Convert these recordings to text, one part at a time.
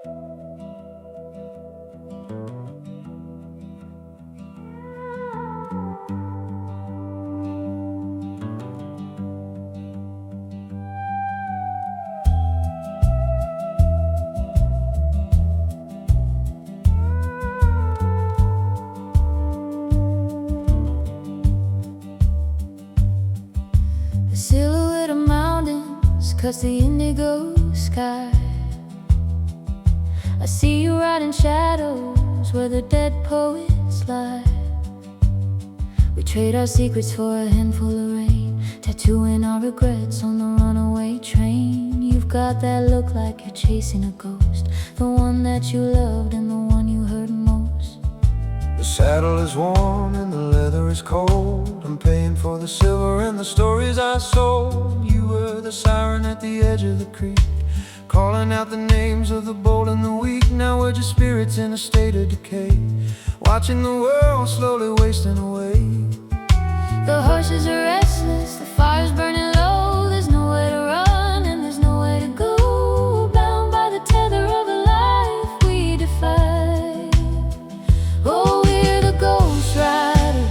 The silhouette of mountains cuts the indigo sky. I see you riding shadows where the dead poets lie. We trade our secrets for a handful of rain, tattooing our regrets on the runaway train. You've got that look like you're chasing a ghost, the one that you loved and the one you hurt most. The saddle is warm and the leather is cold. I'm paying for the silver and the stories I sold. You were the siren at the edge of the creek, calling out the names of the bold and the weak. Now we're just spirits in a state of decay, watching the world slowly wasting away. The horses are restless, the fire's burning low. There's nowhere to run and there's nowhere to go, bound by the tether of a life we defy. Oh, we're the ghost riders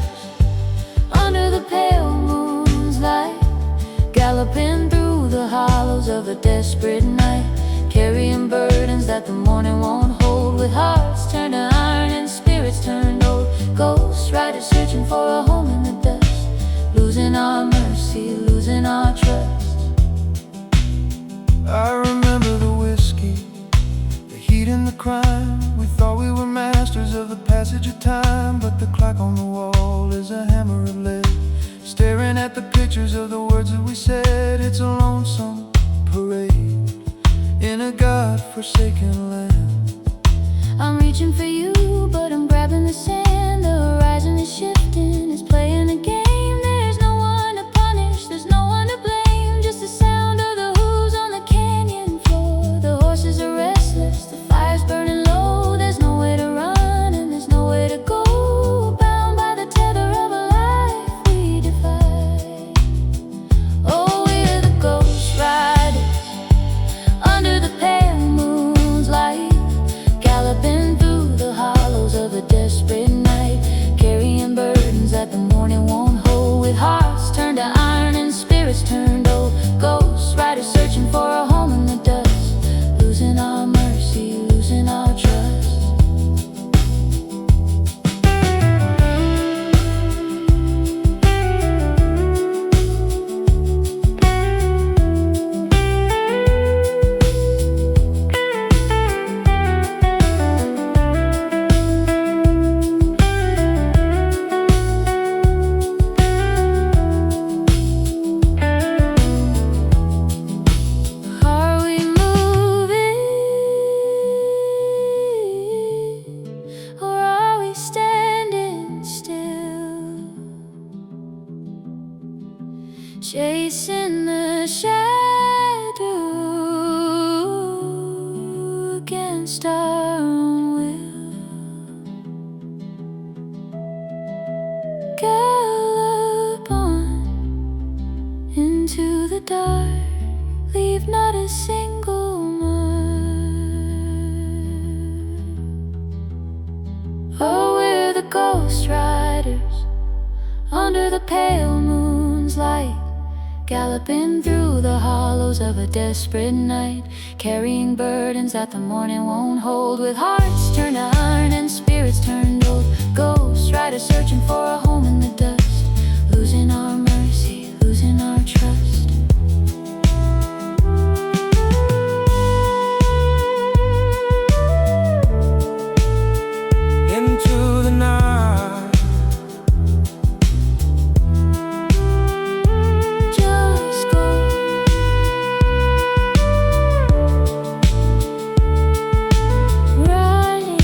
under the pale moon's light, galloping through the hollows of a desperate night, carrying burdens that the morning won't hold, with hearts turned to iron and spirits turned old. Ghost riders searching for a home in the dust, losing our mercy, losing our trust. I remember the whiskey, the heat and the crime. We thought we were masters of the passage of time, but the clock on the wall is a hammer of lead, staring at the pictures of the words that we said. It's a lonesome parade in a God-forsaken land. I'm reaching for you, but I'm grabbing the sand. The horizon is shifting, it's playing a game. There's no one to punish, there's no one to blame, just the sound of the hooves on the canyon floor. The horses are restless, the fire's burning low. There's nowhere to run and there's nowhere to go, bound by the tether of a life we defy. Oh, we're the ghost riders under the pale moon's light, galloping through the hollows of a desperate night, carrying burdens that the morning won't hold, with hearts turned to iron and spirits turned old. Ghost riders searching for a home in the dust, losing our mercy, losing our trust. Are we moving, or are we standing still, chasing the shadow against our own will? Gallop on into the dark, leave not a single mark. Oh, we're the ghost riders under the pale moon's light, galloping through the hollows of a desperate night, carrying burdens that the morning won't hold, with hearts turned to iron and spirits turned old. Ghost riders searching for a home in the dust, losing our mercy, losing our trust. Into the night, Just go, running.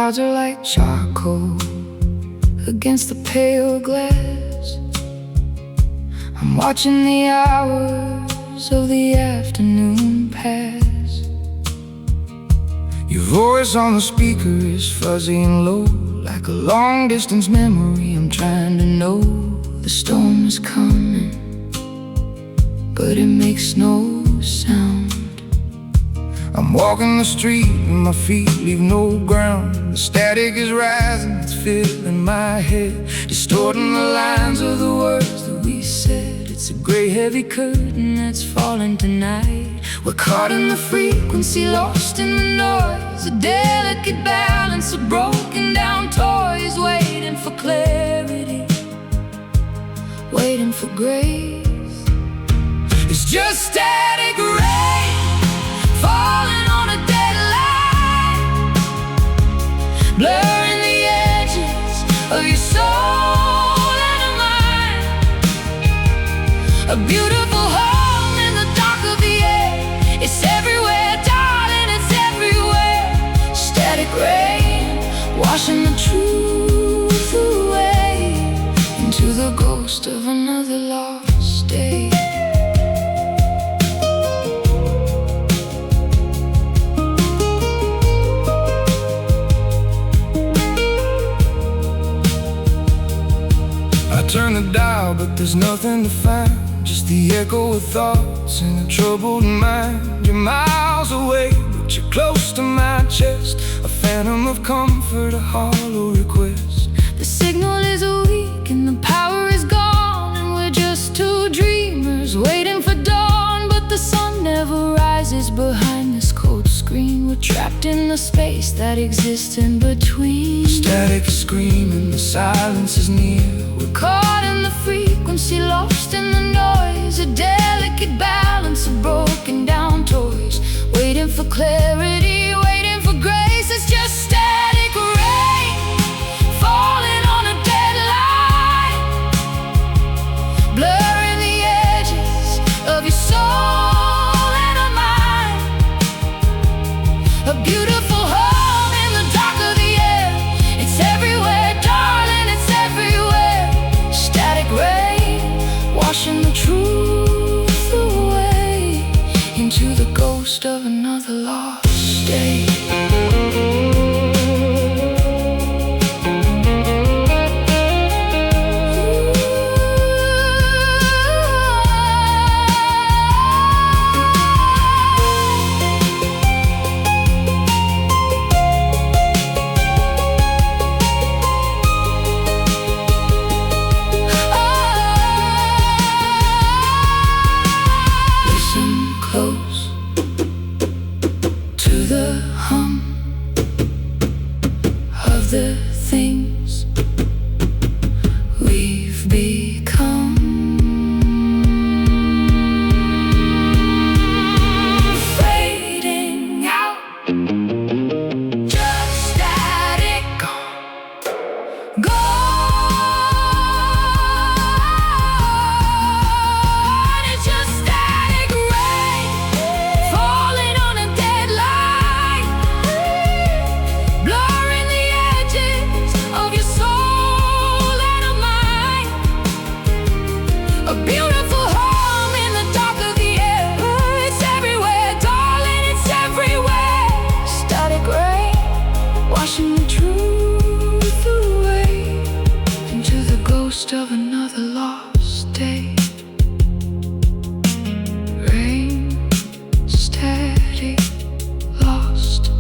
clouds are like charcoal against the pale glass. I'm watching the hours of the afternoon pass. Your voice on the speaker is fuzzy and low, like a long-distance memory I'm trying to know. The storm is coming, but it makes no sound. I'm walking the street and my feet leave no ground. The static is rising, it's filling my head, distorting the lines of the words that we said. It's a gray heavy curtain that's falling tonight. We're caught in the frequency, lost in the noise, a delicate balance of broken down toys, waiting for clarity, waiting for grace. It's just static rain falling on a dead line, blurring the edges of your soul and of mine. A beautiful home in the dark of the air. It's everywhere, darling, it's everywhere. Static rain washing the truth away into the ghost of another lost day. Turn the dial, but there's nothing to find, just the echo of thoughts in a troubled mind. You're miles away, but you're close to my chest, a phantom of comfort, a hollow request. The signal is weak and the power is gone, and we're just two dreamers waiting for dawn. But the sun never rises behind this cold screen. We're trapped in the space that exists in between. Static is screaming, the silence is near. We're caught in the frequency, lost in the noise, a delicate balance of broken down toys, waiting for clarity, waiting for grace. It's just static rain falling on a dead line, blurring the edges of your soul and of mine. A beautiful home in the dark of the air. It's everywhere, darling, it's everywhere. Static rain washing the truth away into the ghost of another lost day. The things we've become, fading out, just static, gone. It's just static rain falling on a dead line, blurring the of your soul and of mine. A beautiful home in the dark of the air. It's everywhere, darling, it's everywhere. Static rain washing the truth away into the ghost of another lost day. Rain, static, lost.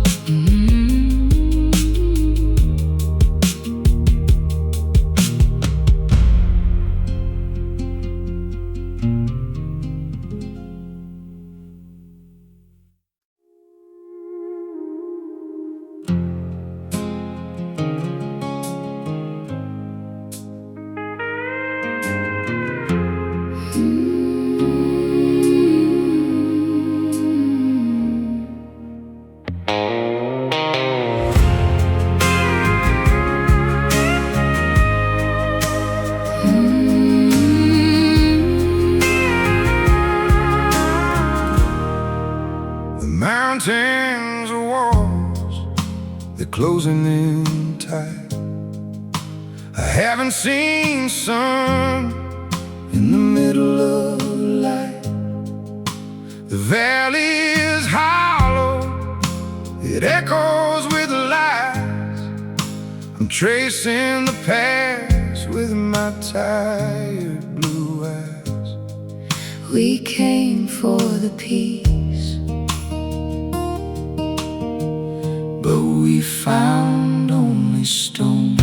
they're closing in tight. I haven't seen sun in the middle of light. The valley is hollow, it echoes with lies. I'm tracing the past with my tired blue eyes. We came for the peace, but we found only stone.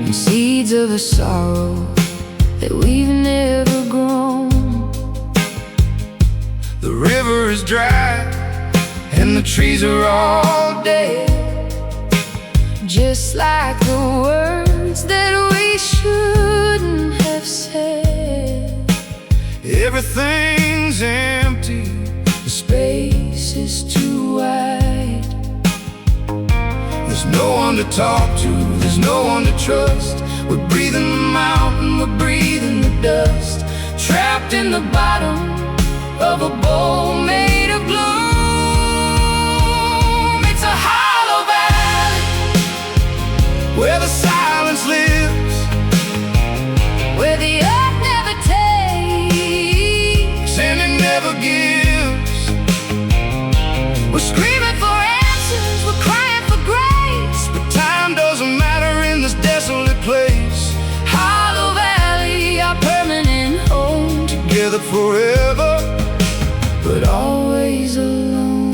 and seeds of a sorrow that we've never grown. The river is dry and the trees are all dead, Just like the words that we shouldn't have said. everything's empty, The space is too wide. there's no one to talk to, there's no one to trust. We're breathing the mountain, we're breathing the dust, Trapped in the bottom of a bowl made of gloom. It's a hollow valley where the silence lives, where the earth never takes and it never gives. We're screaming for answers, we're crying for grace. But time doesn't matter in this desolate place. Hollow Valley, our permanent home, Together forever, but always alone.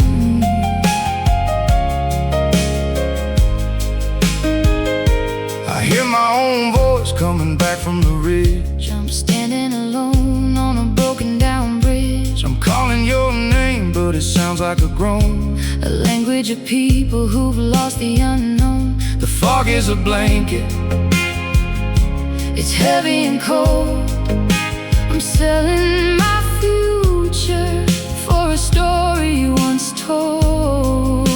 I hear my own voice coming back from the ridge. I'm standing alone on a broken down bridge, I'm calling your name, but it sounds like a groan. a language of people who've lost the unknown. The fog is a blanket, It's heavy and cold. I'm selling my future for a story once told.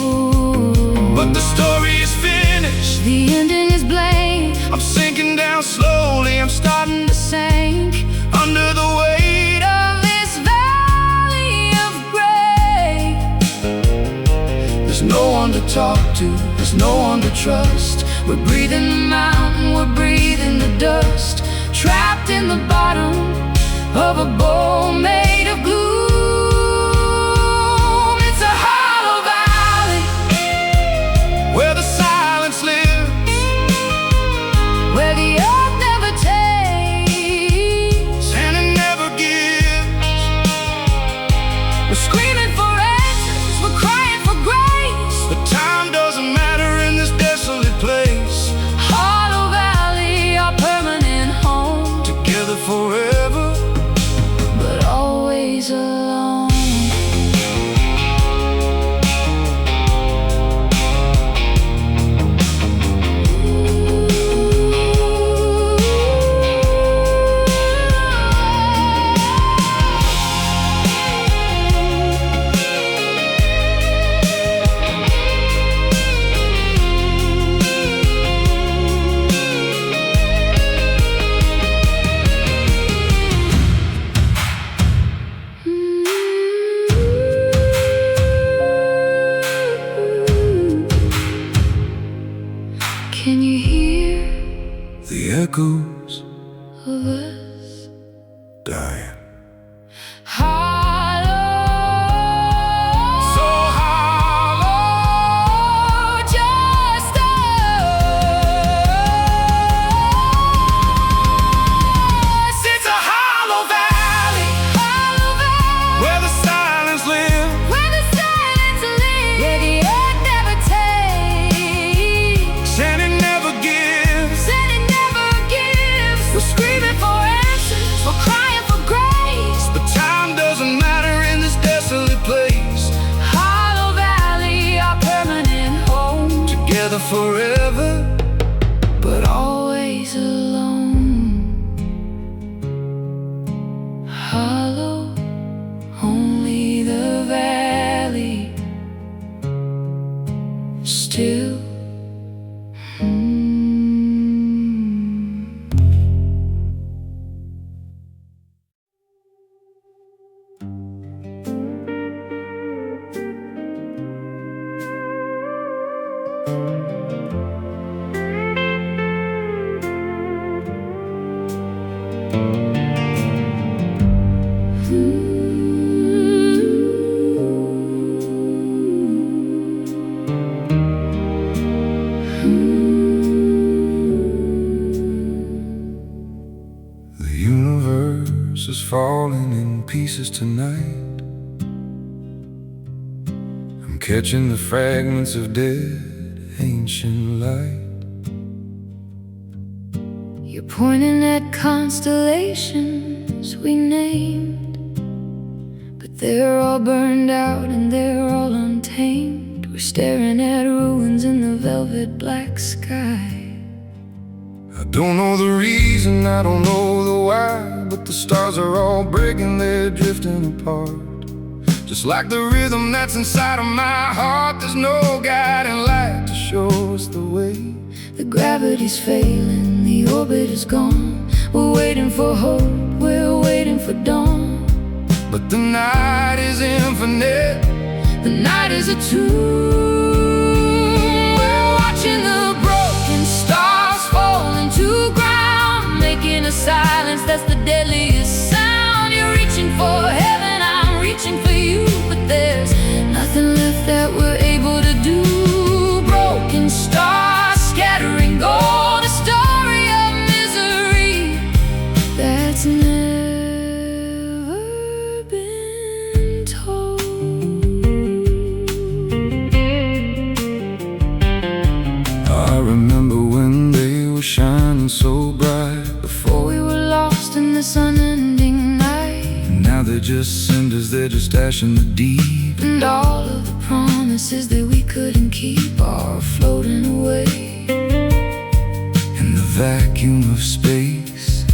but the story is finished. The ending is blank. I'm sinking down slowly, I'm starting to sink under the weight of This valley of gray. There's no one to talk to, there's no one to trust. We're breathing the mountain, we're breathing the dust, trapped in the bottom of a bowl made of gloom. It's a hollow valley where the silence lives, where the earth never takes and it never gives. We're screaming for answers, we're crying for grace. But time doesn't matter in this desolate place. Hollow Valley, our permanent home, Together forever, but always alone. Can you hear the echoes of us? dying. Hollow, So hollow, just us. it's a hollow valley Hollow Valley, where the silence lives, where the silence lives, where the earth never takes and it never gives. and it never gives. We're screaming for answers, we're crying for grace. universe is falling in pieces tonight. I'm catching the fragments of dead ancient light. You're pointing at constellations we named, but they're all burned out and they're all untamed. We're staring at ruins in the velvet black sky. I don't know the reason, I don't know the why, but the stars are all breaking, they're drifting apart. Just like the rhythm that's inside of my heart, there's no guiding light to show us the way. The gravity's failing, the orbit is gone. We're waiting for hope, we're waiting for dawn. But the night is infinite, the night is a tomb. We're watching the broken stars falling to ground, making a silence that's the deadliest sound. You're reaching for heaven, I'm reaching for you, but there's nothing left that we're able to do. Broken stars scattering gold, a story of misery that's never been told. I remember when they were shining so bright, Before we were lost in this unending night, and now they're just cinders, they're just ash in the deep. and all of the promises that we couldn't keep are floating away In the vacuum of space,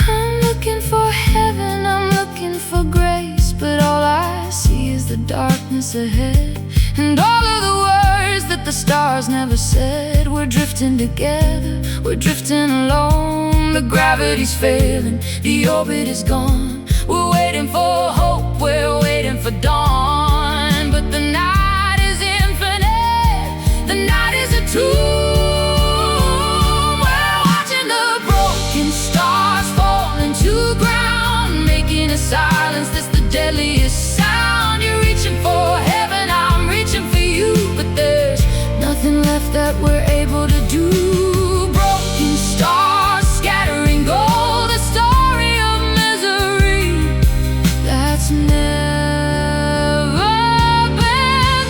I'm looking for heaven, I'm looking for grace, but all I see is the darkness ahead, and all of the words that the stars never said. We're drifting together, we're drifting alone. The gravity's failing, the orbit is gone. We're waiting for hope, we're waiting for dawn. But the night is infinite, the night is a tomb. We're watching the broken stars falling to ground, making a silence that's the deadliest sound. You're reaching for heaven, I'm reaching for you, but there's nothing left that we're able to do. Broken stars scattering gold, a story of misery that's never been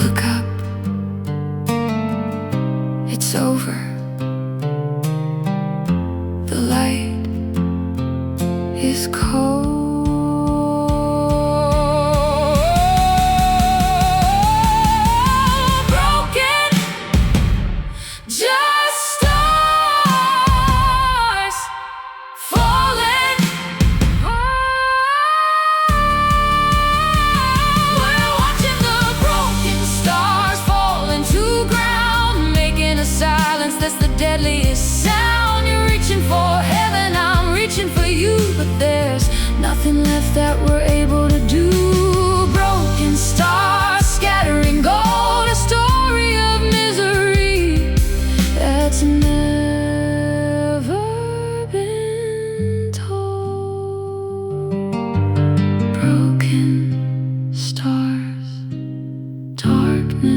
Look up, it's over. The light is cold. Broken, just stars falling. We're watching the broken stars falling to ground, making a silence that's the deadliest sound. You're reaching for heaven, I'm reaching for you, but there's nothing left that we're able to do. Broken stars scattering gold, a story of misery that's never been told. Broken stars, darkness.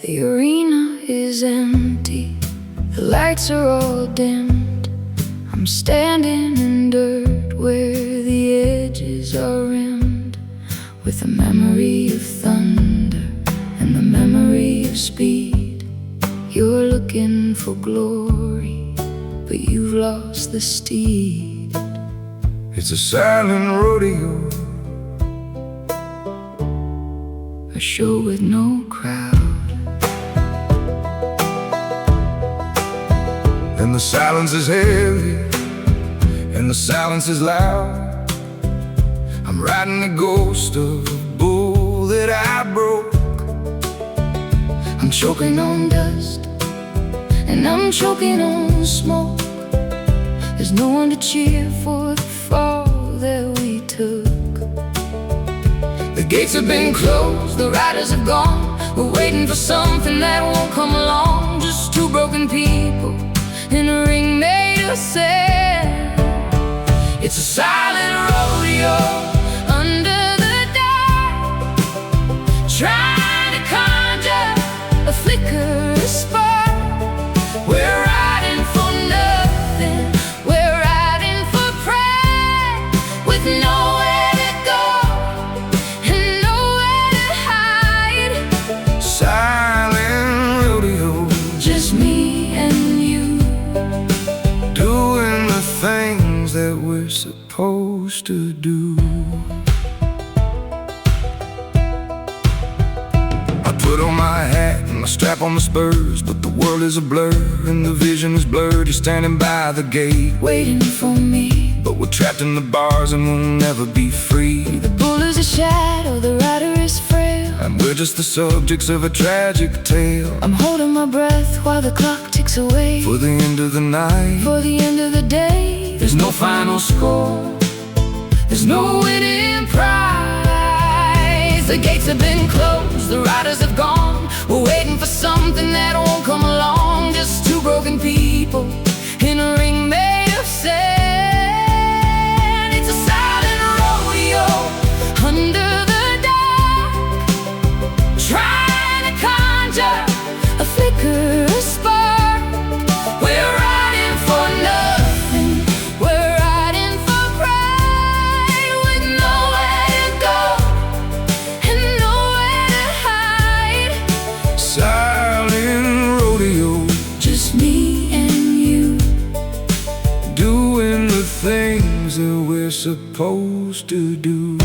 The arena is empty, the lights are all dimmed. I'm standing in dirt where the edges are rimmed with a memory of looking for glory, but you've lost the steed. It's a silent rodeo, a show with no crowd. and the silence is heavy, and the silence is loud. I'm riding the ghost of a bull that I broke. I'm choking on dust, and I'm choking on smoke. There's no one to cheer for the fall that we took. The gates have been Closed, the riders are gone. We're waiting for something that won't come along. Just two broken people in a ring made of sand. It's a silent rodeo, Under the dark, trying to conjure a flicker, a spark. We're riding for nothing, we're riding for pride, with nowhere to go and nowhere to hide. silent rodeo, Just me and you, doing the things that we're supposed to do. I put on my hat and I strap on the spurs, but the world is a blur and the vision is blurred. You're standing by the gate, waiting for me. but we're trapped in the bars and we'll never be free. The bull is a shadow, the rider is frail. And we're just the subjects of a tragic tale. I'm holding my breath while the clock ticks away. For the end of the night, For the end of the day, there's no final score, there's no winning prize. The gates have been closed, the riders have gone. We're waiting for something that won't come along. Just two broken people in a ring made of sand. It's a silent rodeo, under the dark, trying to conjure a flicker, a spark. We're riding for nothing, we're riding for pride, with nowhere to go and nowhere to hide. silent rodeo, Just me and you, doing the things that we're supposed to do.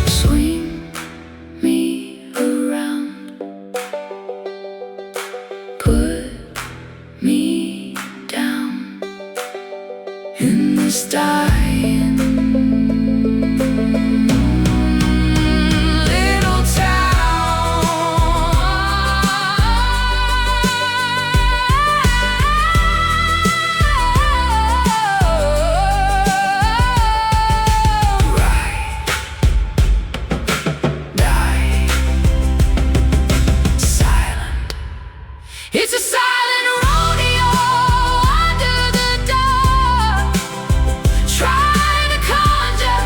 swing me around, put me down in this dying little town. Ride, die, silent. It's a silent rodeo, under the dark, trying to conjure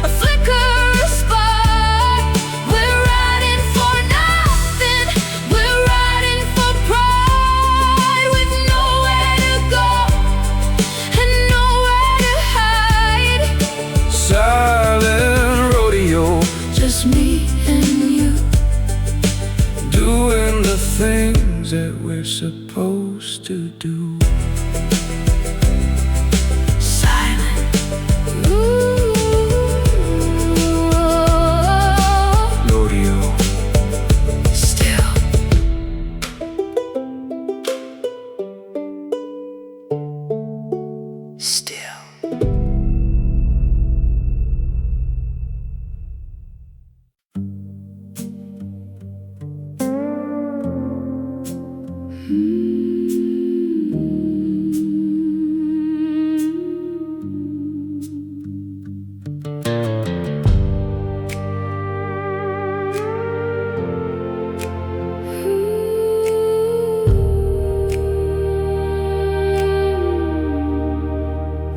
a flicker, a spark. We're riding for nothing, we're riding for pride, with nowhere to go and nowhere to hide. Silent rodeo, Just me and you, doing the things that we're supposed to do. silent. Ooh, Rodeo, still. Still.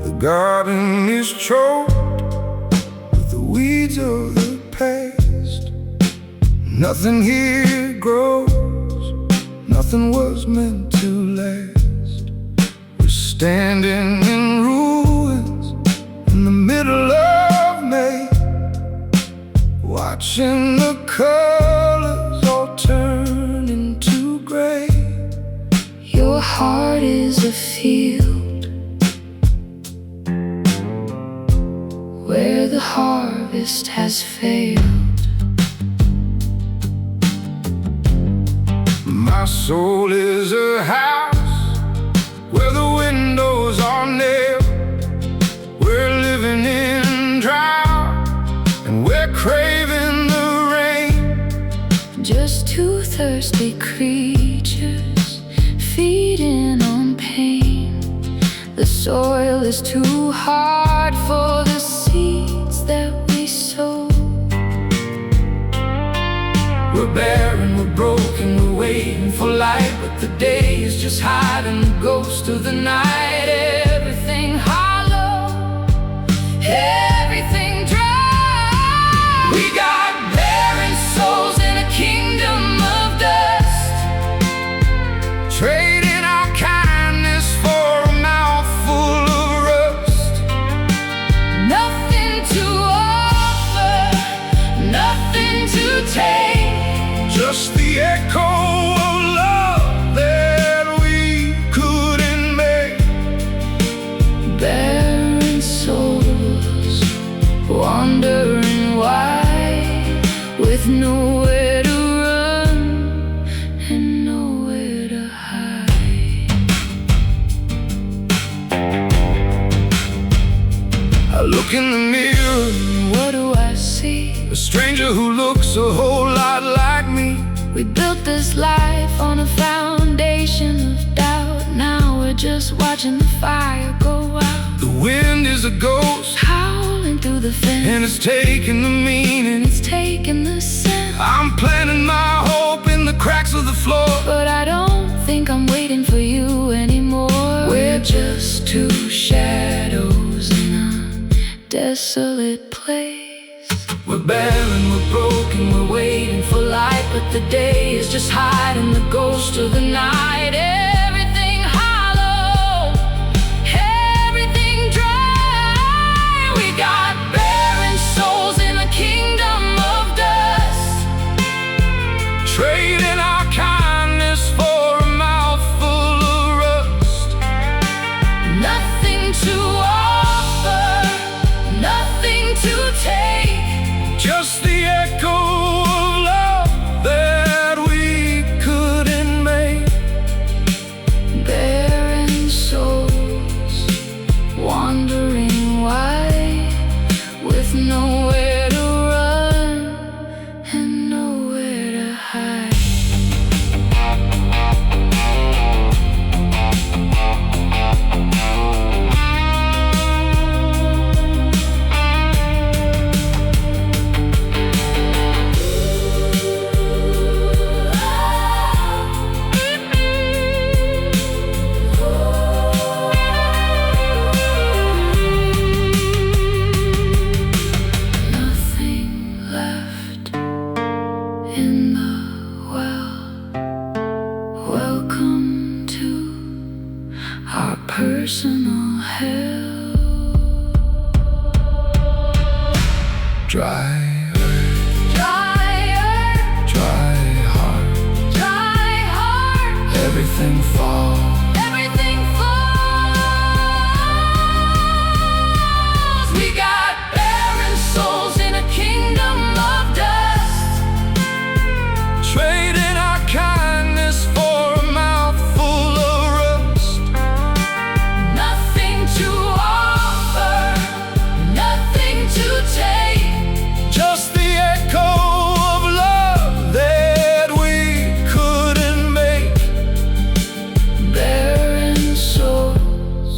the garden is choked weeds of the past. Nothing here grows, nothing was meant to last. We're standing in ruins in the middle of May, watching the colors all turn into gray. Your heart is a field where the harvest has failed. My soul is a house where the windows are nailed. We're living in drought and we're craving the rain. Just two thirsty creatures feeding on pain. The soil is too hard for the seeds that we sow. We're barren, we're broken, we're waiting for light, but the day is just hiding the ghost of the night. Everything hollow, everything dry. We got barren souls in a kingdom of dust, trading our kindness for a mouthful of rust. Nothing to offer, nothing to take, just the echo of love that we couldn't make. barren souls wandering wide with nowhere to run and nowhere to hide. I look in the mirror, What do I see? a stranger who looks a whole lot like me. We built this life on a foundation of doubt. Now we're just watching the fire go out, The wind is a ghost, howling through the fence, and it's taking the meaning. it's taking the sense. I'm planting my hope in the cracks of the floor. But I don't think I'm waiting for you anymore. We're just two shadows in a desolate place. We're barren, we're broken, we're waiting for light, but the day is just hiding the ghost of the night. Everything hollow, everything dry. We got barren souls in a kingdom of dust, trading our kindness for a mouthful of rust. Nothing to offer, nothing to take, just the echo of love that we couldn't make. barren souls wandering wide with nowhere to run and nowhere to hide. Nothing left in the well. Welcome to our personal hell. Dry Dry earth, dry heart, dry heart, everything falls. everything falls. We got barren souls in a kingdom of dust, Trading our kindness for a mouthful of rust. nothing to offer, nothing to take, Just the echo of love that we couldn't make. barren souls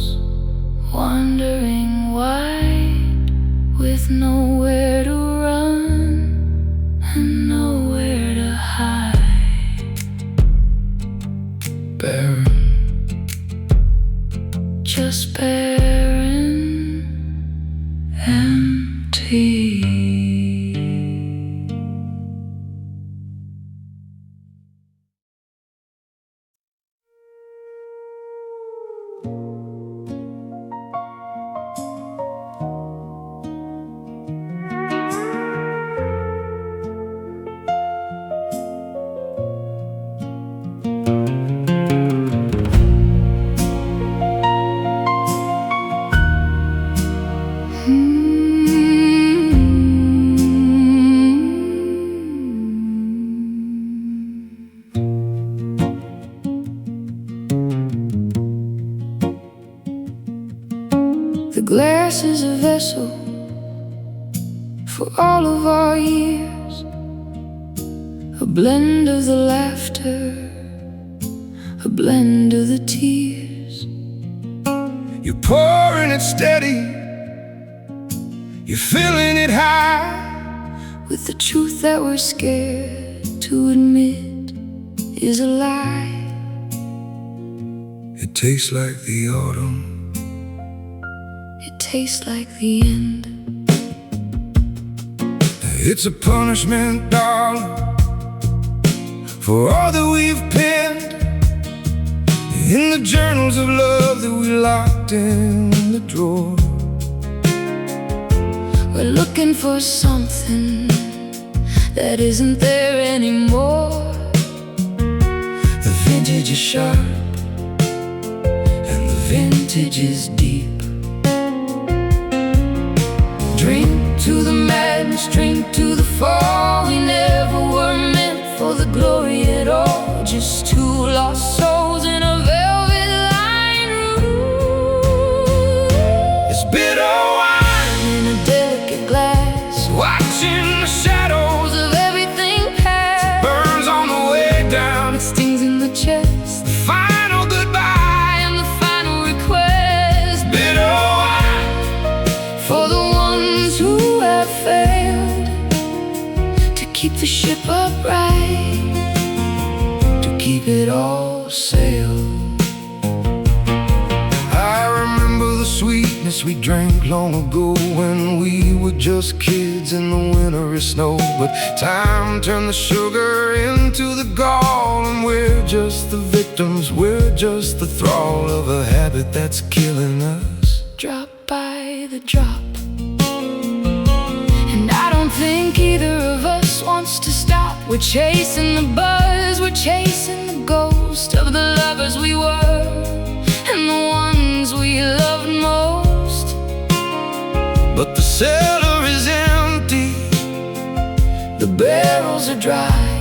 wandering wide with nowhere to run and nowhere to hide. Barren, Just barren, empty. glass is a vessel for all of our years, a blend of the laughter, a blend of the tears. You're pouring it steady, you're filling it high with the truth that we're scared to admit is a lie. It tastes like the autumn, it tastes like the end. It's a punishment, darling, for all that we've penned in the journals of love that we locked in the drawer. We're looking for something that isn't there anymore. The vintage is sharp and the vintage is deep. Drink to the madness, drink to the fall. We never were meant for the glory at all, just two lost souls in a velvet lined room. It's bitter wine in a delicate glass, watching the shadows of everything past. Burns on the way down, it stings in the chest. the final goodbye and the final request. Bitter wine for the ones who have failed to keep the ship upright, to keep it all sailed. I remember the sweetness we drank long ago, when we were just kids in the wintry snow. But time turned the sugar into the gall, and we're just the victims, we're just the thrall of a habit that's killing us. Drop by the drop, and I don't think either of us wants to stop. We're chasing the buzz, we're chasing the ghost of the lovers we were and the ones we loved most. But the cellar is empty, the barrels are dry.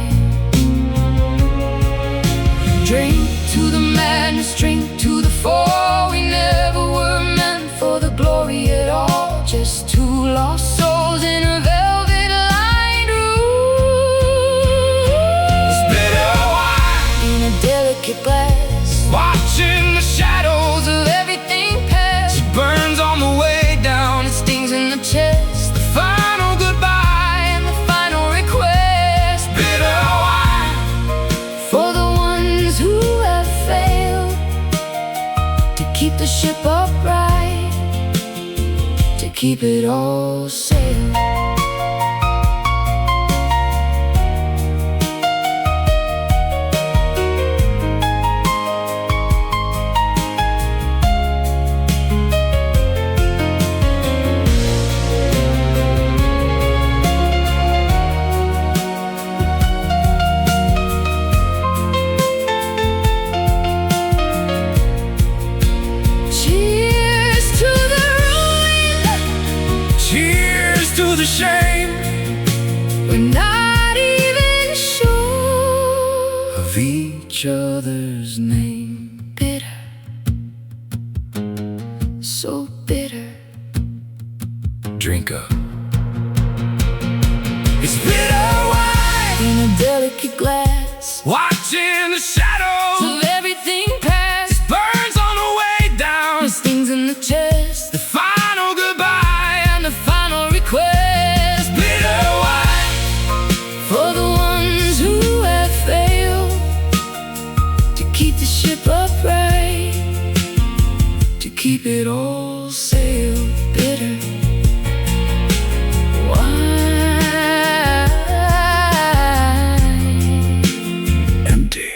Drink to the madness, drink to the fall. We never were meant for the glory at all, just two lost souls in a velvet lined room. it's bitter wine In a delicate glass, watching the shadows of everything past. it burns on the way down, It stings in the chest, the final goodbye and the final request. bitter wine For the ones who have failed to keep the ship upright, to keep it all sailed. Cheers to the ruin, cheers to the shame we're not even sure of each other's name. Bitter, so bitter. drink up. It's bitter wine In a delicate glass, watching the shadows of everything past. it burns on the way down, It stings in the chest, the final goodbye and the final request. bitter wine For the ones who have failed to keep the ship upright, to keep it all sailed. Bitter wine. empty.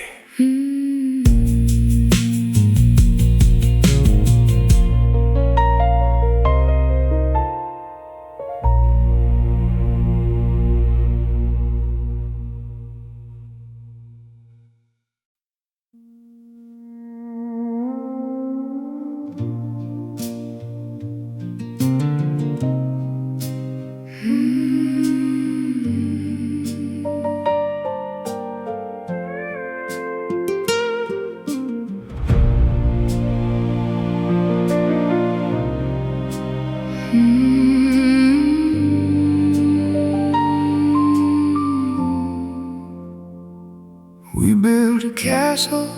castle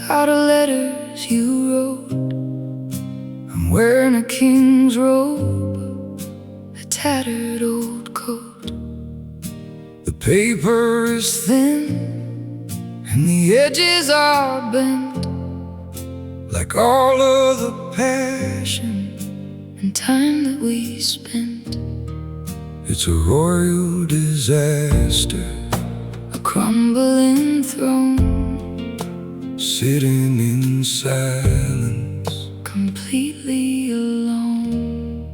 out of letters you wrote. I'm wearing a king's robe, a tattered old coat. The paper is thin and the edges are bent, like all of the passion and time that we spent. It's a royal disaster, a crumbling throne, sitting in silence, completely alone.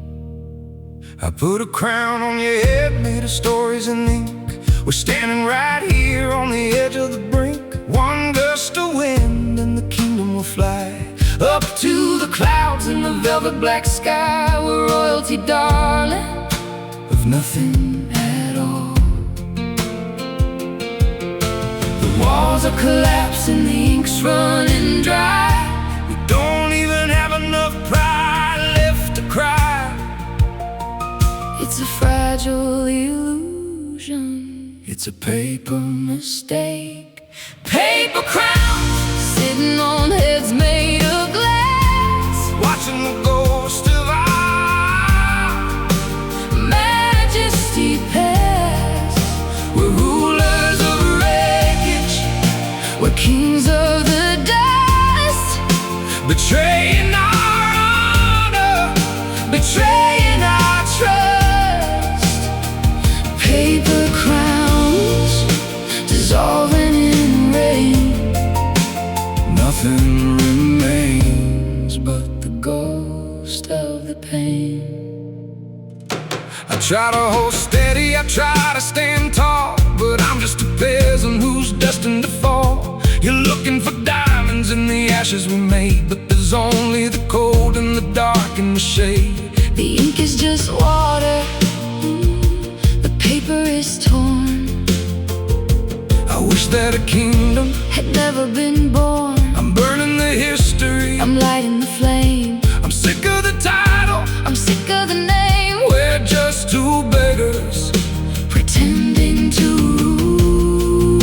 I put a crown on your head made of stories and ink. We're standing right here on the edge of the brink. One gust of wind and the kingdom will fly up to the clouds in the velvet black sky. We're royalty, darling, of nothing at all. The walls are collapsing, the ink's running dry. We don't even have enough pride left to cry. It's a fragile illusion, it's a paper mistake. Paper crowns sitting on heads made of glass, watching the ghost of our majesty pass. We're rulers of wreckage, we're kings of the dust, betraying our honor, betraying our trust. Paper crowns dissolving in rain. Nothing remains but the ghost of the pain. I try to hold steady, I try to stand tall, but I'm just a peasant who's destined to fall. You're looking for diamonds in the ashes we made, but there's only the cold and the dark and the shade. The ink is just water, the paper is torn. I wish that a kingdom had never been born. I'm burning the history, I'm lighting the flame. I'm sick of the title, I'm sick of the name. We're just two beggars pretending to rule.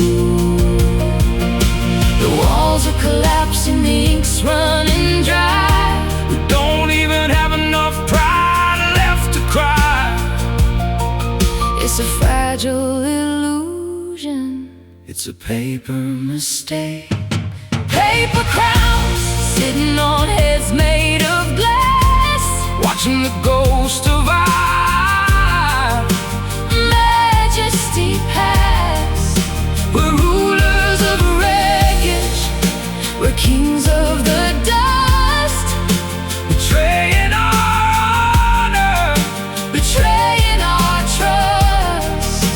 The walls are collapsing, the ink's running dry. We don't even have enough pride left to cry. It's a fragile illusion, it's a paper mistake. Paper crowns sitting on heads made of glass, watching the ghost of our majesty pass. We're rulers of wreckage, we're kings of the dust, betraying our honor, betraying our trust.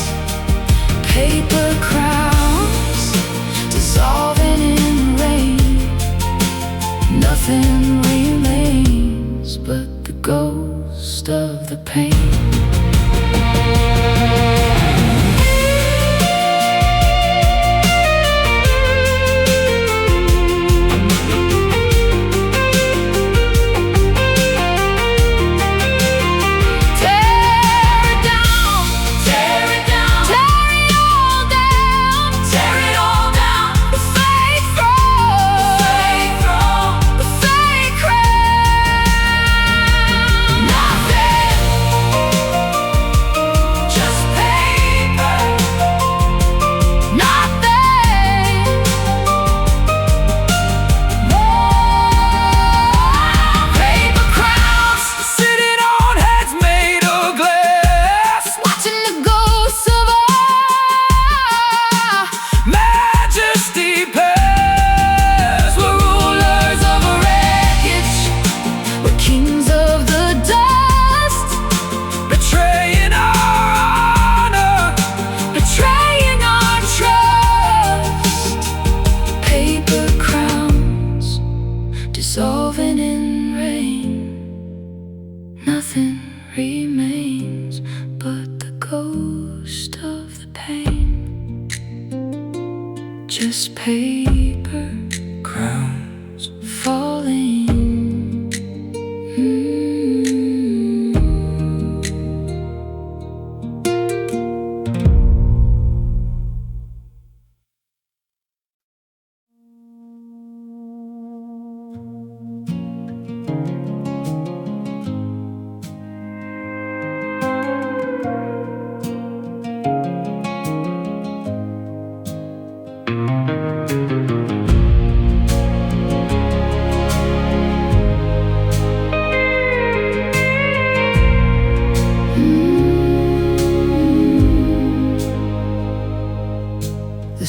Paper crowns dissolving in rain. Nothing remains but the ghost of the pain.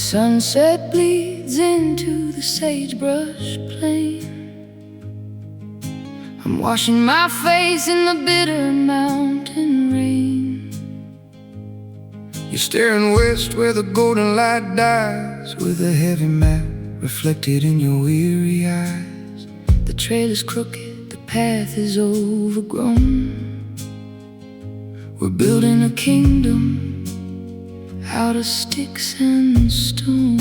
sunset bleeds into the sagebrush plain. I'm washing my face in the bitter mountain rain. You're staring west where the golden light dies, with a heavy map reflected in your weary eyes. The trail is crooked, the path is overgrown. We're building a kingdom out of sticks and stone.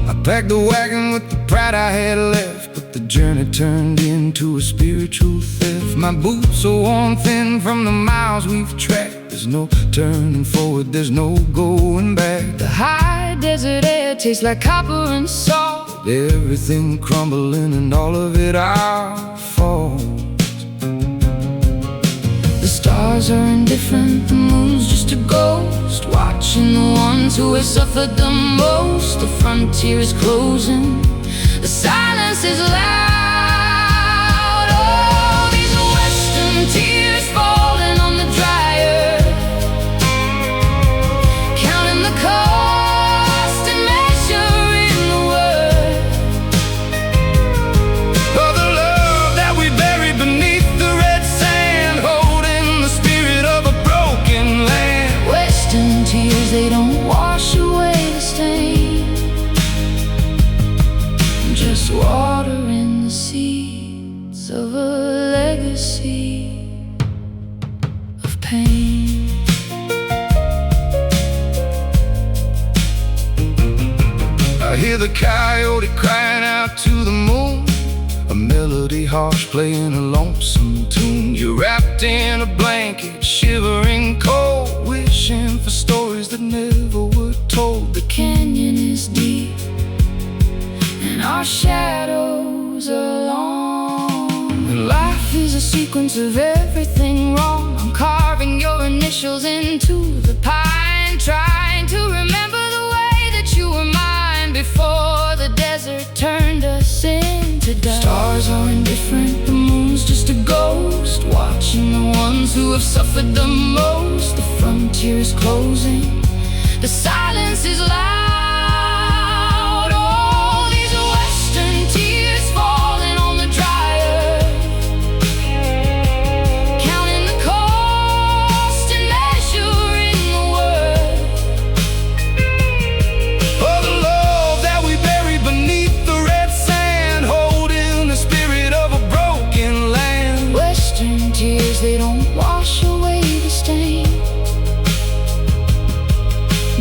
I packed the wagon with the pride I had left, but the journey turned into a spiritual theft. My boots are worn thin from the miles we've tracked. There's no turning forward, there's no going back. The high desert air tastes like copper and salt. Everything crumbling and all of it our fault. The stars are indifferent, the moon's just a ghost, watching the ones who have suffered the most. The frontier is closing, the silence is loud. Oh, these western tears falling on the dry earth, counting the cost and measuring the worth of the love that we bury beneath the red sand, holding the spirit of a broken land. Western tears, they don't wash away the stain, just water in the seeds of a legacy of pain. I hear the coyote crying out to the moon, a melody harsh playing a lonesome tune. You're wrapped in a blanket, shivering cold, wishing for stories that never were told. The canyon is deep and our shadows are long, And life is a sequence of everything wrong. I'm carving your initials into the pine, trying to remember the way that you were mine before the desert turned us into dust. stars are indifferent, The moon's just a ghost, watching the ones who have suffered the most. The frontier is closing, the silence is loud. Oh, these western tears falling on the dry earth, counting the cost and measuring the worth of the love that we bury beneath the red sand, holding the spirit of a broken land. Western tears, they don't wash away the stain,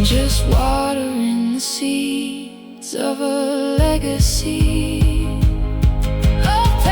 just water in the seeds of a legacy of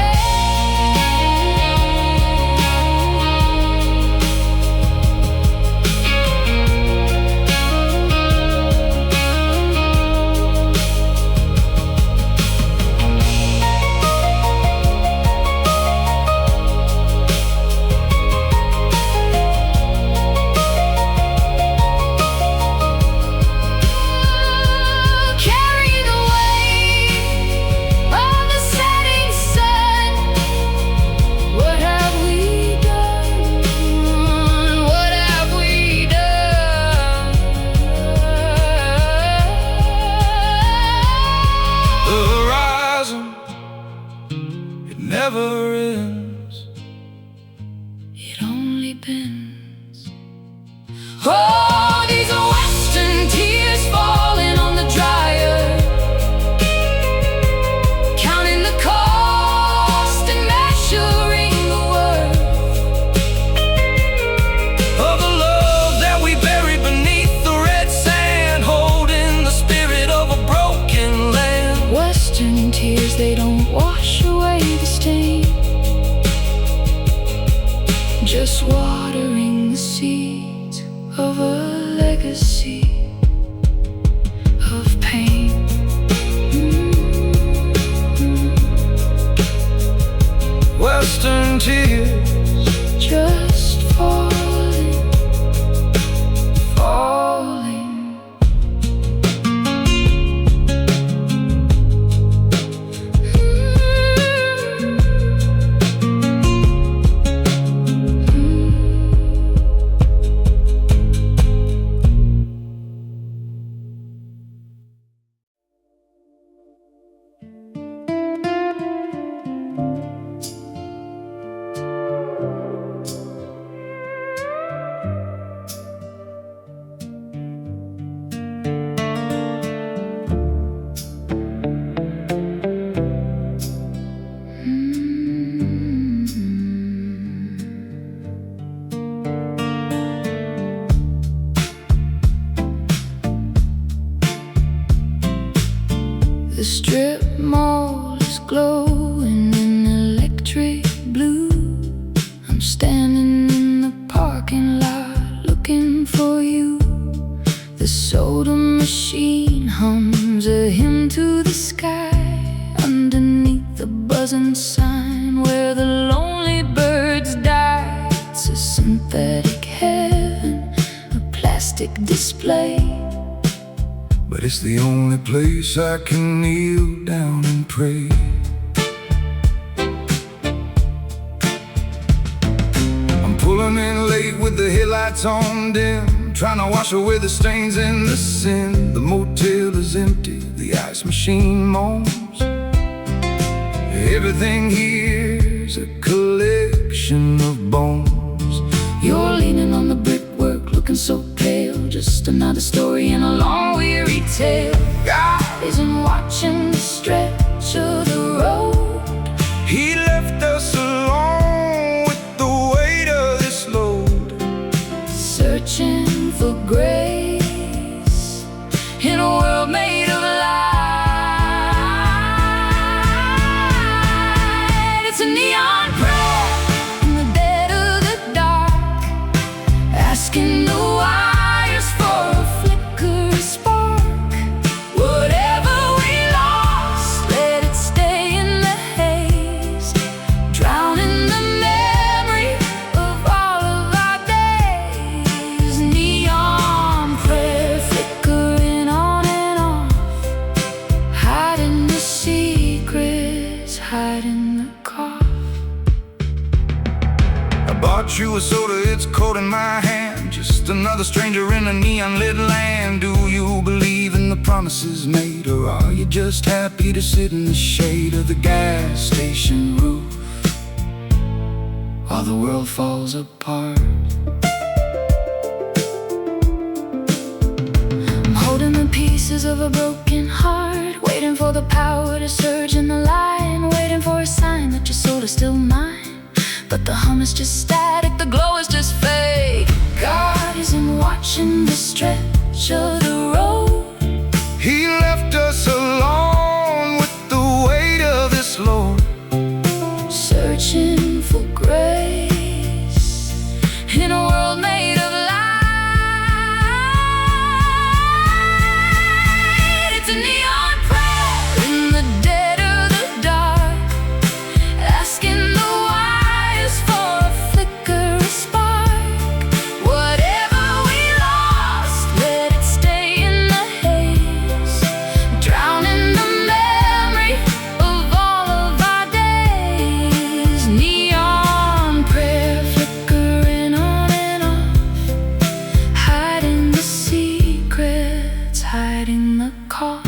never ends. it only bends. Oh, these western tears falling on the dry earth, counting the cost and measuring the worth Of the love that we bury beneath the red sand, holding the spirit of a broken land. Western tears, they don't wash away the stain, just watering the seeds of a legacy of pain. Western tears, Just falling, falling. mall is glowing in electric blue. I'm standing in the parking lot looking for you. The soda machine hums a hymn to the sky. Underneath the buzzing sign where the lonely birds die, it's a synthetic heaven, a plastic display. But it's the only place I can kneel down and pray. I'm pulling in late with the headlights on dim, trying to wash away the stains and the sin. The motel is empty, the ice machine moans. Everything here's a collection of bones. You're leaning on the brickwork, looking so pale. Just another story in a long, weary tale. God isn't watching the stretch of the road. He left us alone with the weight of this load. Searching for grace in a world made of light. It's a neon prayer in the dead of the dark, asking the wires for a flicker, a spark. Whatever we lost, let it stay in the haze, drowning the memory of all of our days. Neon prayer flickering on and off, hiding the secrets, hiding the cough. I bought you a soda, it's cold in my hand. Just another stranger in a neon-lit land. Do you believe in the promises made, or are you just happy to sit in the shade of the gas station roof while the world falls apart? I'm holding the pieces of a broken heart, waiting for the power to surge in the line, waiting for a sign that your soul is still mine. But the hum is just static, the glow is just fake. God isn't watching the stretch of the road. He left us alone with the weight of this load. Searching for grace in a world made of light. It's a neon prayer in the dead of the dark, asking the wires for a flicker, a spark. Whatever we lost, let it stay in the haze, drowning the memory of all of our days. Neon prayer flickering on and off, hiding the secrets, hiding the cough.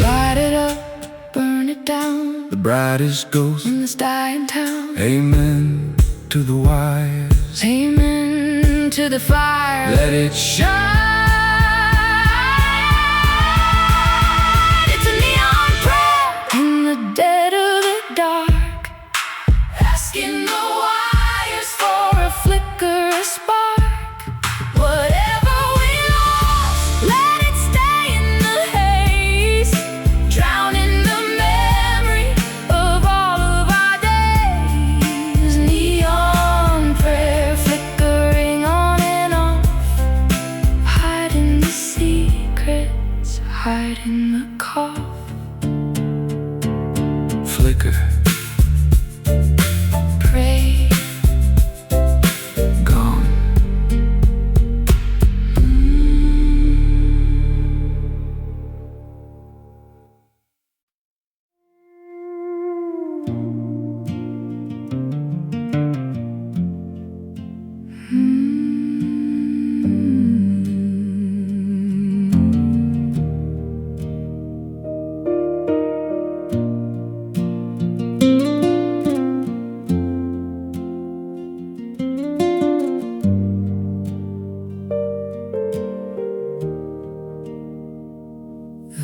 Light it up, burn it down, The brightest ghost, in this dying town. amen to the wires. Amen to the fire. Let it shine. It's a neon prayer in the dead of the dark, asking the wires for a flicker, a spark. Whatever we lost, let it stay in the haze, drowning the memory of all of our days. Neon prayer flickering on and off, hiding the secrets, hiding the cough. Flicker, Pray, gone.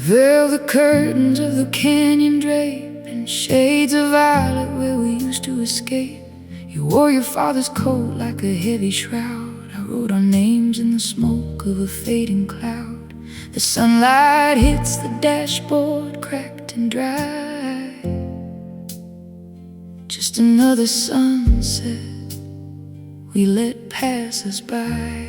Veil the curtains of the canyon drape, and shades of violet where we used to escape. You wore your father's coat like a heavy shroud. I wrote our names in the smoke of a fading cloud. The sunlight hits the dashboard, cracked and dry. Just another sunset we let pass us by.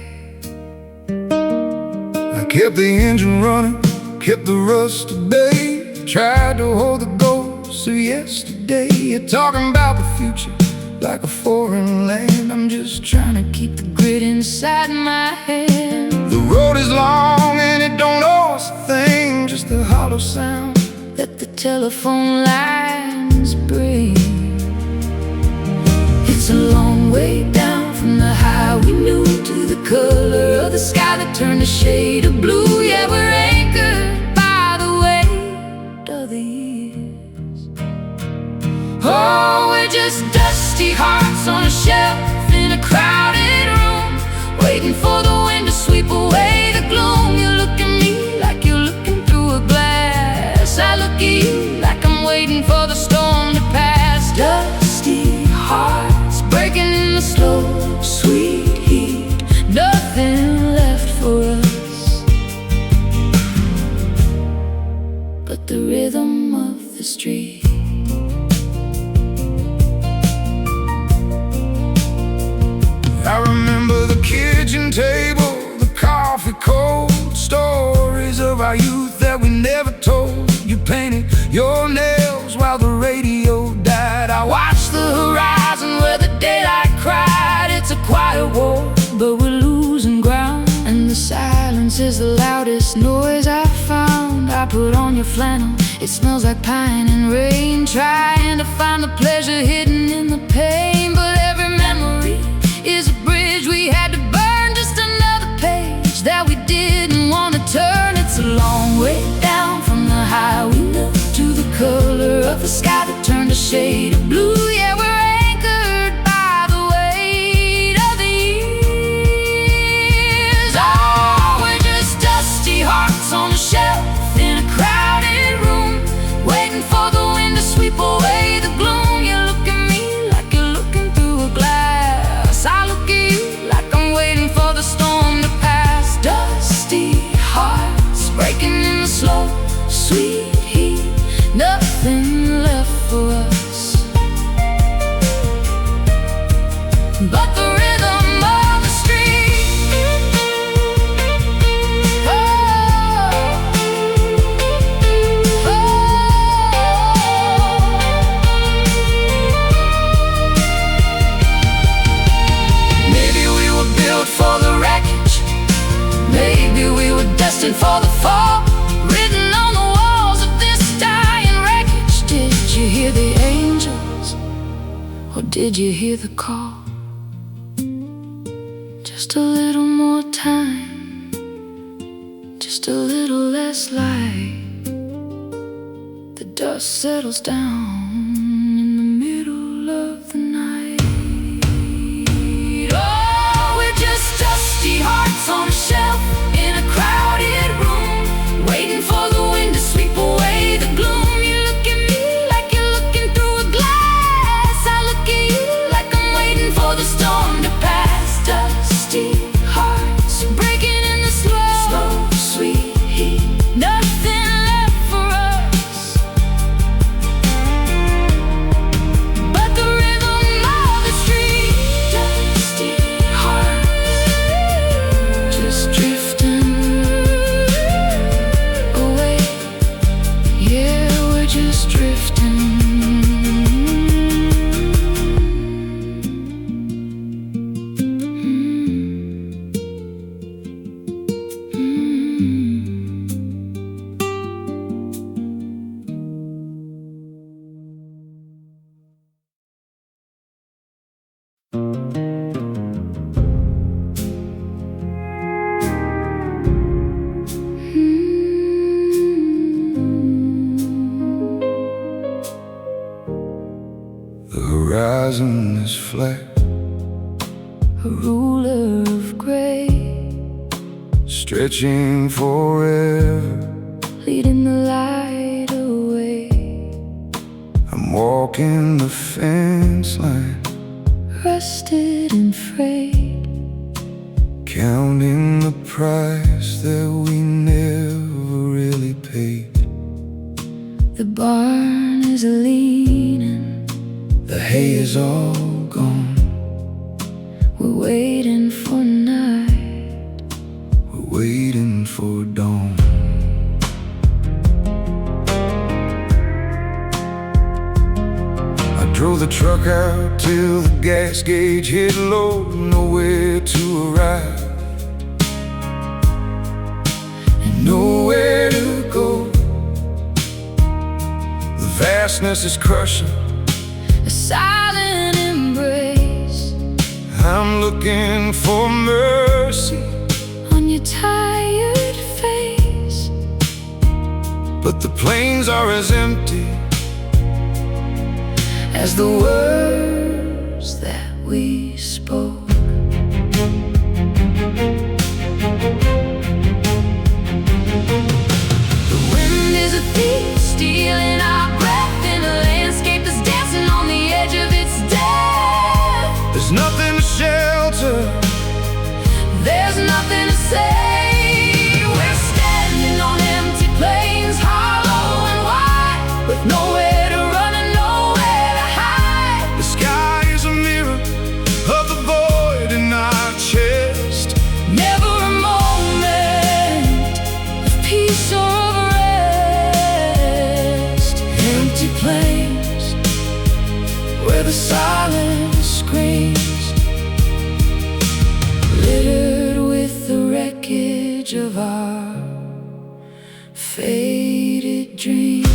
I kept the engine running, kept the rust at bay, tried to hold the ghosts of yesterday. You're talking about the future like a foreign land. I'm just trying to keep the Grit inside my hand. The road is long and it don't owe us a thing, just a hollow sound that the telephone lines bring. It's a long way down from the high we knew to the color of the sky that turned a shade of blue. Yeah, we're anchored by the weight of the years. Oh, we're just dusty hearts on a shelf in a crowded room, waiting for the wind to sweep away the gloom. You look at me like you're looking through a glass. I look at you like I'm waiting for the storm to pass. Dusty hearts breaking in the slow, sweet heat. Nothing left for us but the rhythm of the street. I remember the kitchen table, the coffee cold, stories of our youth that we never told. You painted your nails while the radio died. I watched the horizon where the daylight cried. It's a quiet war, but we're losing ground, and the silence is the loudest noise I found. I put on your flannel, it smells like pine and rain, trying to find the pleasure hidden in the pain. But every memory is a bridge we had to burn, just another page that we didn't want to turn. It's a long way down from the high we knew to the color of the sky that turned a shade of blue. Yeah, we're anchored by the weight of the years. Oh, we're just dusty hearts on a shelf in a crowded room, waiting for the wind to sweep away the gloom. You look at me like you're looking through a glass. I look at you like I'm waiting for the storm to pass. Dusty hearts breaking in the slow, sweet heat. Nothing left for us but the rhythm of the street. Oh, oh. Maybe we were built for the wreckage, maybe we were destined for the fall, written on the walls of this dying wreckage. Did you hear the angels, or did you hear the call? Just a little more time, just a little less light. The dust settles down in the middle of the night. Oh, we're just dusty hearts on a shelf in a crowded room, waiting for the wind to sweep away the gloom. You look at me like you're looking through a glass. I look at you like I'm waiting for the storm to pass. Dusty hearts breaking in the slow, sweet heat. Nothing left for us but the rhythm of the street. Dusty hearts just drifting away. Yeah, we're just drifting. the horizon is flat, A ruler of gray, stretching forever. bleeding the light away. I'm walking the fence line, Rusted and frayed, counting the price that we never really paid. the barn is leaning, The hay is all gone. we're waiting for night. We're waiting for dawn. I drove the truck out till the gas gauge hit low, nowhere to arrive and nowhere to go. The vastness is crushing, A silent embrace I'm looking for mercy, on your tired face. but the plains are as empty As the words that we spoke. The wind is a thief, stealing our breath in a landscape that's dancing on the edge of its death. There's nothing to shelter, There's nothing to say. We're standing on empty plains, hollow and wide, with nowhere to run and nowhere to hide. the sky is a mirror of the void in our chest. Never a moment of peace or of rest. Empty plains where the silence screams, littered with the wreckage of our faded dreams.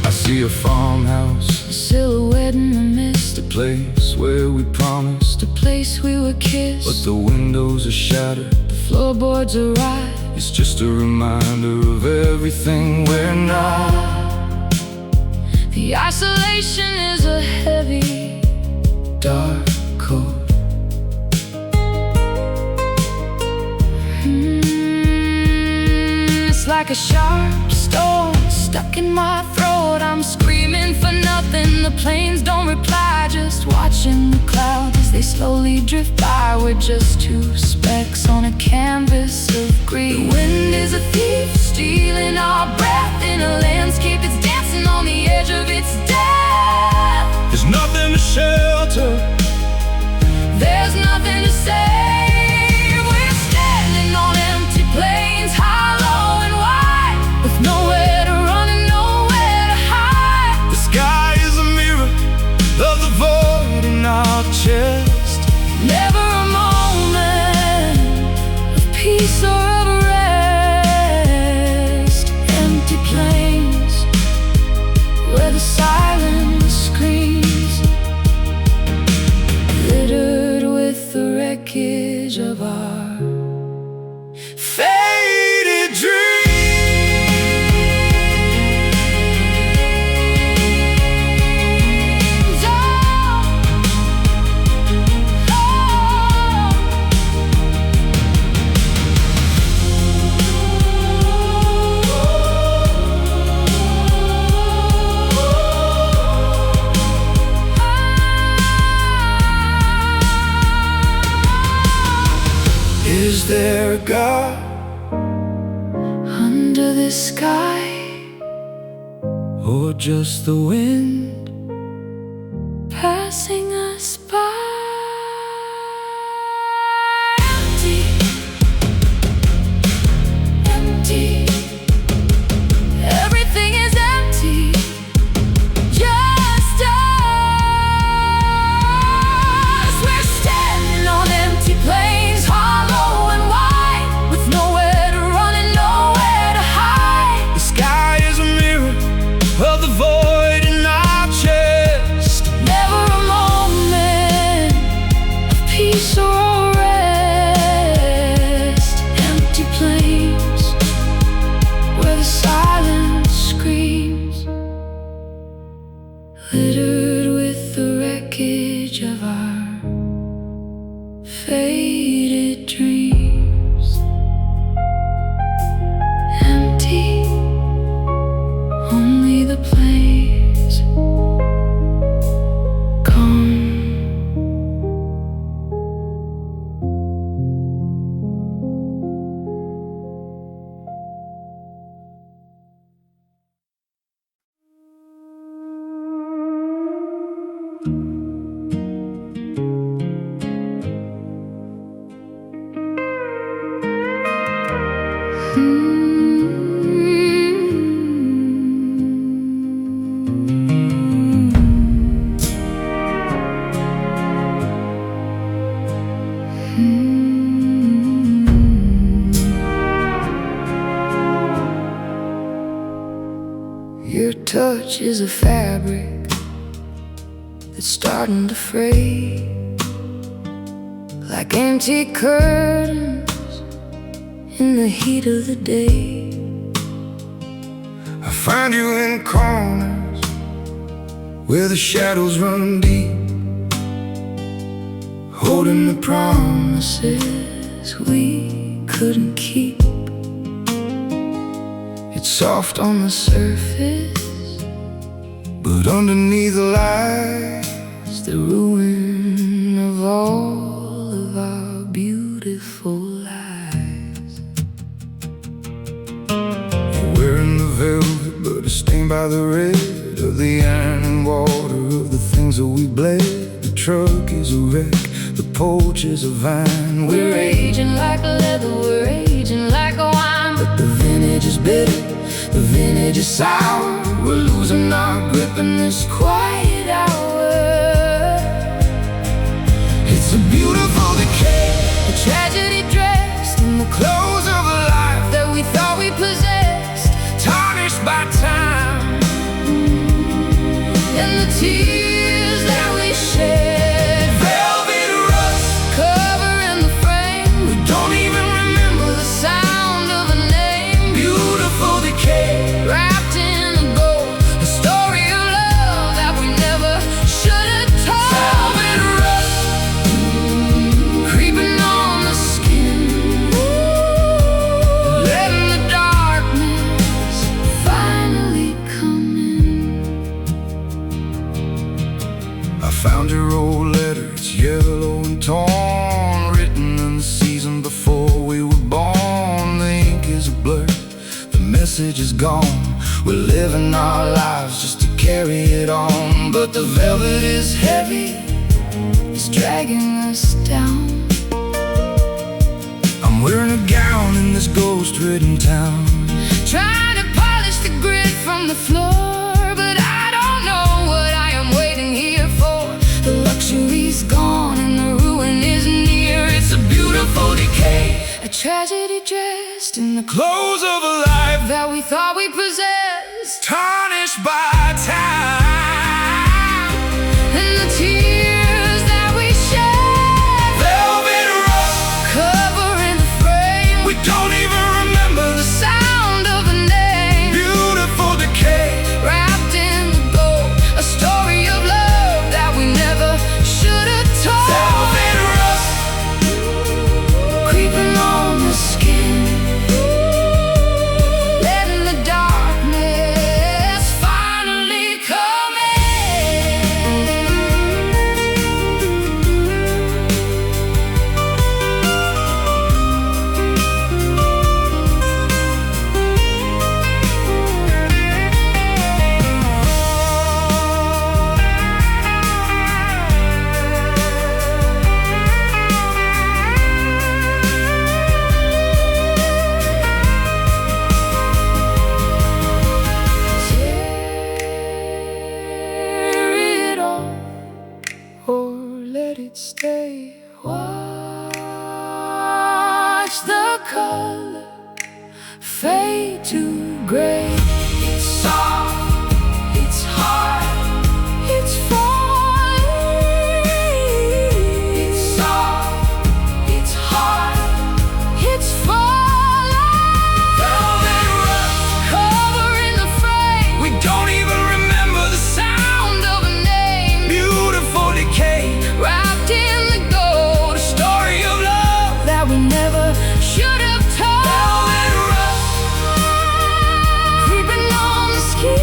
I see a farmhouse, A silhouette in the mist, the place where we promised, the place we were but kissed. the windows are shattered. The floorboards are right. It's just a reminder of everything we're not. The isolation is a heavy, Dark coat, It's like a sharp stone stuck in my throat. I'm screaming for nothing. The planes don't reply, just watching the clouds as they slowly drift by. We're just two specks on a canvas of grief. The wind is a thief, stealing our breath in a landscape that's dancing on the edge of its death. there's nothing to shelter, There's nothing to say. We're standing on empty plains, hollow and wide, with nowhere to run and nowhere to hide. the sky is a mirror of the void in our chest. Never a moment of peace or of rest. Empty plains where the silence screams, littered with the wreckage of our Faded dreams. Is there a God under this sky, or just the wind? passing us by? Empty, empty. Everything is empty, just us. We're standing on empty plains, hollow and wide, with nowhere to run and nowhere to hide. The sky is a mirror of the void in our chest. Never a moment touch is a fabric that's starting to fray, like empty curtains in the heat of the day. I find you in corners where the shadows run deep, holding the Promises we couldn't keep. It's soft on the surface, but underneath lies the ruin of all of our beautiful lives. You're wearing the velvet, but it's stained by the red of the iron and water of the things that we bled. The truck is a wreck, the porch is a vine. We're aging like leather, we're aging like a wine, but the vintage is bitter, the vintage is sour. We're losing our grip in this quiet hour. It's a beautiful decay, a tragedy dressed in the clothes of a life that we thought we possessed, tarnished by time and the tears that we shed. Velvet rust covering the frame, we don't even remember the sound of a name. Beautiful decay, wrapped in a gold, a story of love that we never should have told. velvet rust creeping on the skin, letting the darkness finally come in. I found your old letter, it's yellow and torn, written in the season before we were born. The ink is a blur, the message is gone. We're living our lives just to carry it on, but the velvet is heavy, It's dragging us down. I'm wearing a gown in this ghost-ridden town, Trying to polish the grit from the floor, but I don't know what I am waiting here for. The luxury's gone and the ruin is near. it's a beautiful decay, A tragedy dressed in the clothes of a life that we thought we possessed, tarnished by time and the tears that we shed. velvet rust Covering the frame, we don't even remember the sound of a name. beautiful decay. Wrapped in the gold, a story of love that we never should have told. Velvet rust Creeping on the skin, letting the darkness finally come in. Tear it off or let it stay. Watch the color fade to gray. It's soft, it's hard, It's falling. it's soft, it's hard. It's falling. Velvet rust Covering the frame, we don't even remember the sound of a name. beautiful decay, Wrapped in the gold, a story of love. that we never should have told. Velvet rust Creeping on the skin,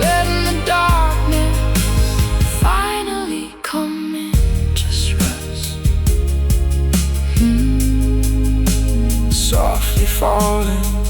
letting the darkness finally come in. just rust softly falling